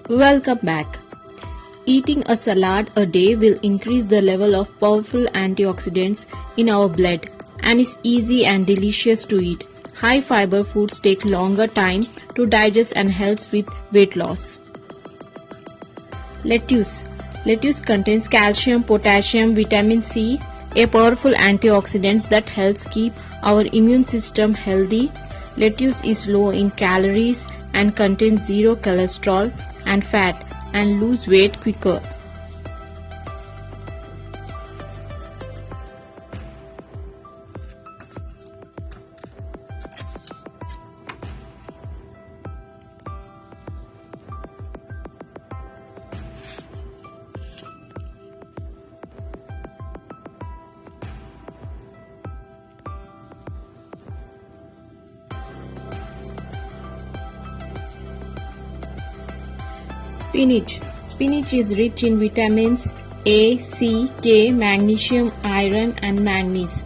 Welcome back. Eating a salad a day will increase the level of powerful antioxidants in our blood and is easy and delicious to eat. High fiber foods take longer time to digest and helps with weight loss. Lettuce. Lettuce contains calcium, potassium, vitamin C, a powerful antioxidant that helps keep our immune system healthy. Lettuce is low in calories and contains zero cholesterol and fat and lose weight quicker. Spinach. Spinach is rich in vitamins A, C, K, magnesium, iron and manganese.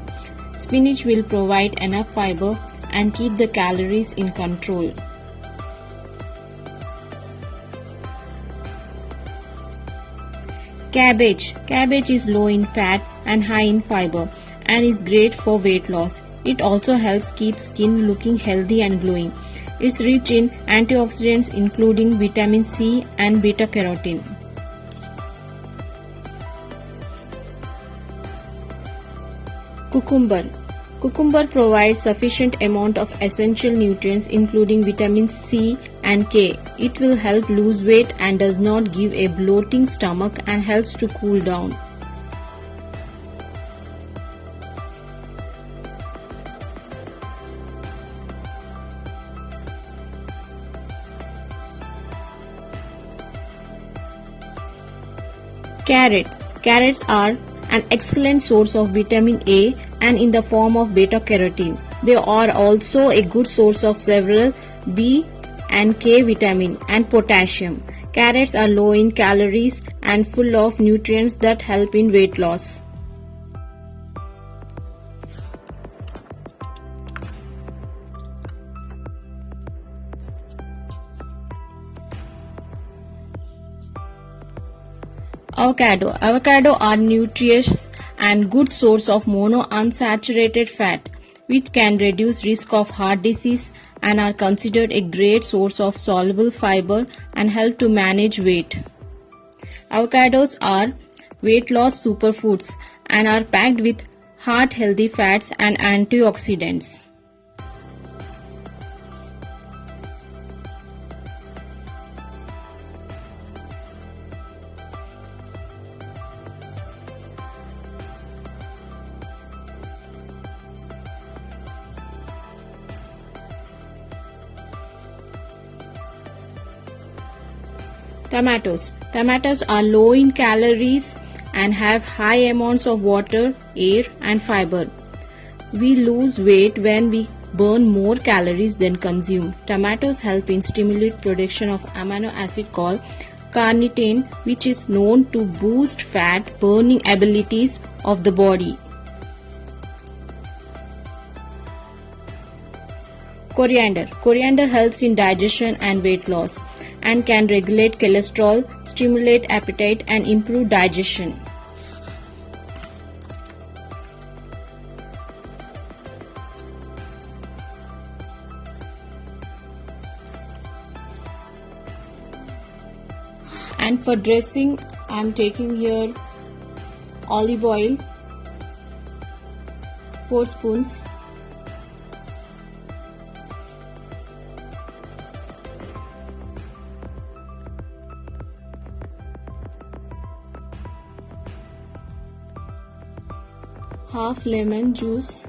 Spinach will provide enough fiber and keep the calories in control. Cabbage. Cabbage is low in fat and high in fiber and is great for weight loss. It also helps keep skin looking healthy and glowing. It's rich in antioxidants including vitamin C and beta carotene. Cucumber. Cucumber provides sufficient amount of essential nutrients including vitamin C and K. It will help lose weight and does not give a bloating stomach and helps to cool down. Carrots. Carrots are an excellent source of vitamin A and in the form of beta carotene. They are also a good source of several B and K vitamin and potassium. Carrots are low in calories and full of nutrients that help in weight loss. Avocado. Avocado are nutritious and good source of monounsaturated fat, which can reduce risk of heart disease and are considered a great source of soluble fiber and help to manage weight. Avocados are weight loss superfoods and are packed with heart healthy fats and antioxidants. Tomatoes. Tomatoes are low in calories and have high amounts of water, air and fiber. We lose weight when we burn more calories than consume. Tomatoes help in stimulate production of amino acid called carnitine, which is known to boost fat burning abilities of the body. Coriander. Coriander helps in digestion and weight loss and can regulate cholesterol, stimulate appetite and improve digestion. And for dressing, I am taking here olive oil, 4 spoons, half lemon juice,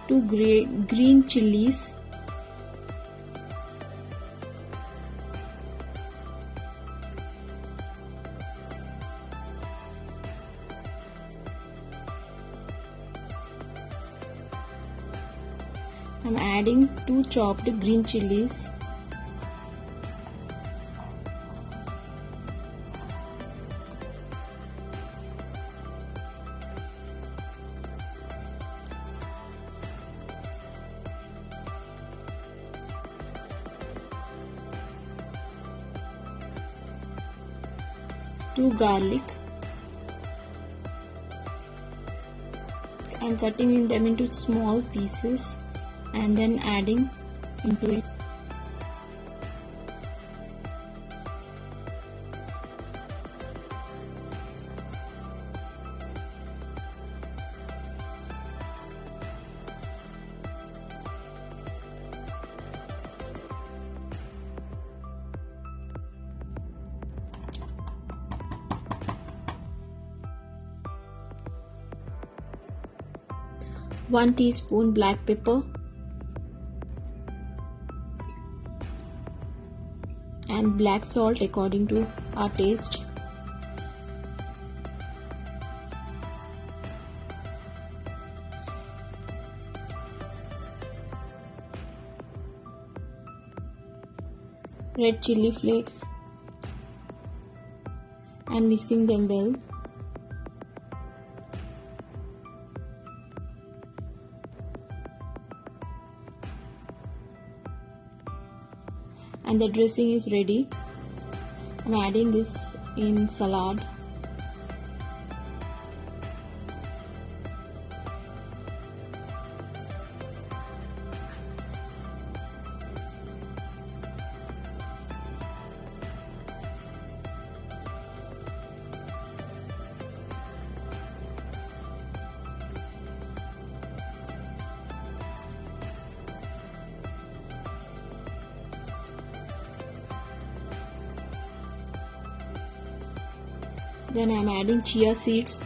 two green chilies, I'm adding 2 chopped green chilies, two garlic. I'm cutting them into small pieces and then adding into it. One teaspoon black pepper and black salt according to our taste. Red chili flakes and mixing them well. And the dressing is ready. I'm adding this in salad. Then I am adding chia seeds.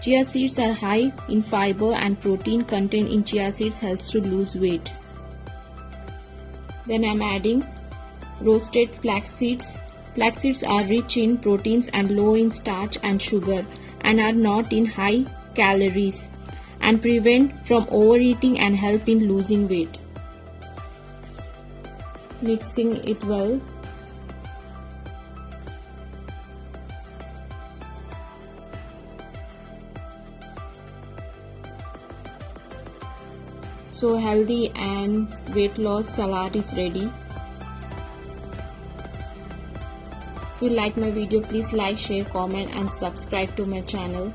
Chia seeds are high in fiber and protein content in chia seeds helps to lose weight. Then I am adding roasted flax seeds. Flax seeds are rich in proteins and low in starch and sugar and are not in high calories and prevent from overeating and help in losing weight. Mixing it well. So healthy and weight loss salad is ready. If you like my video, please like, share, comment and subscribe to my channel.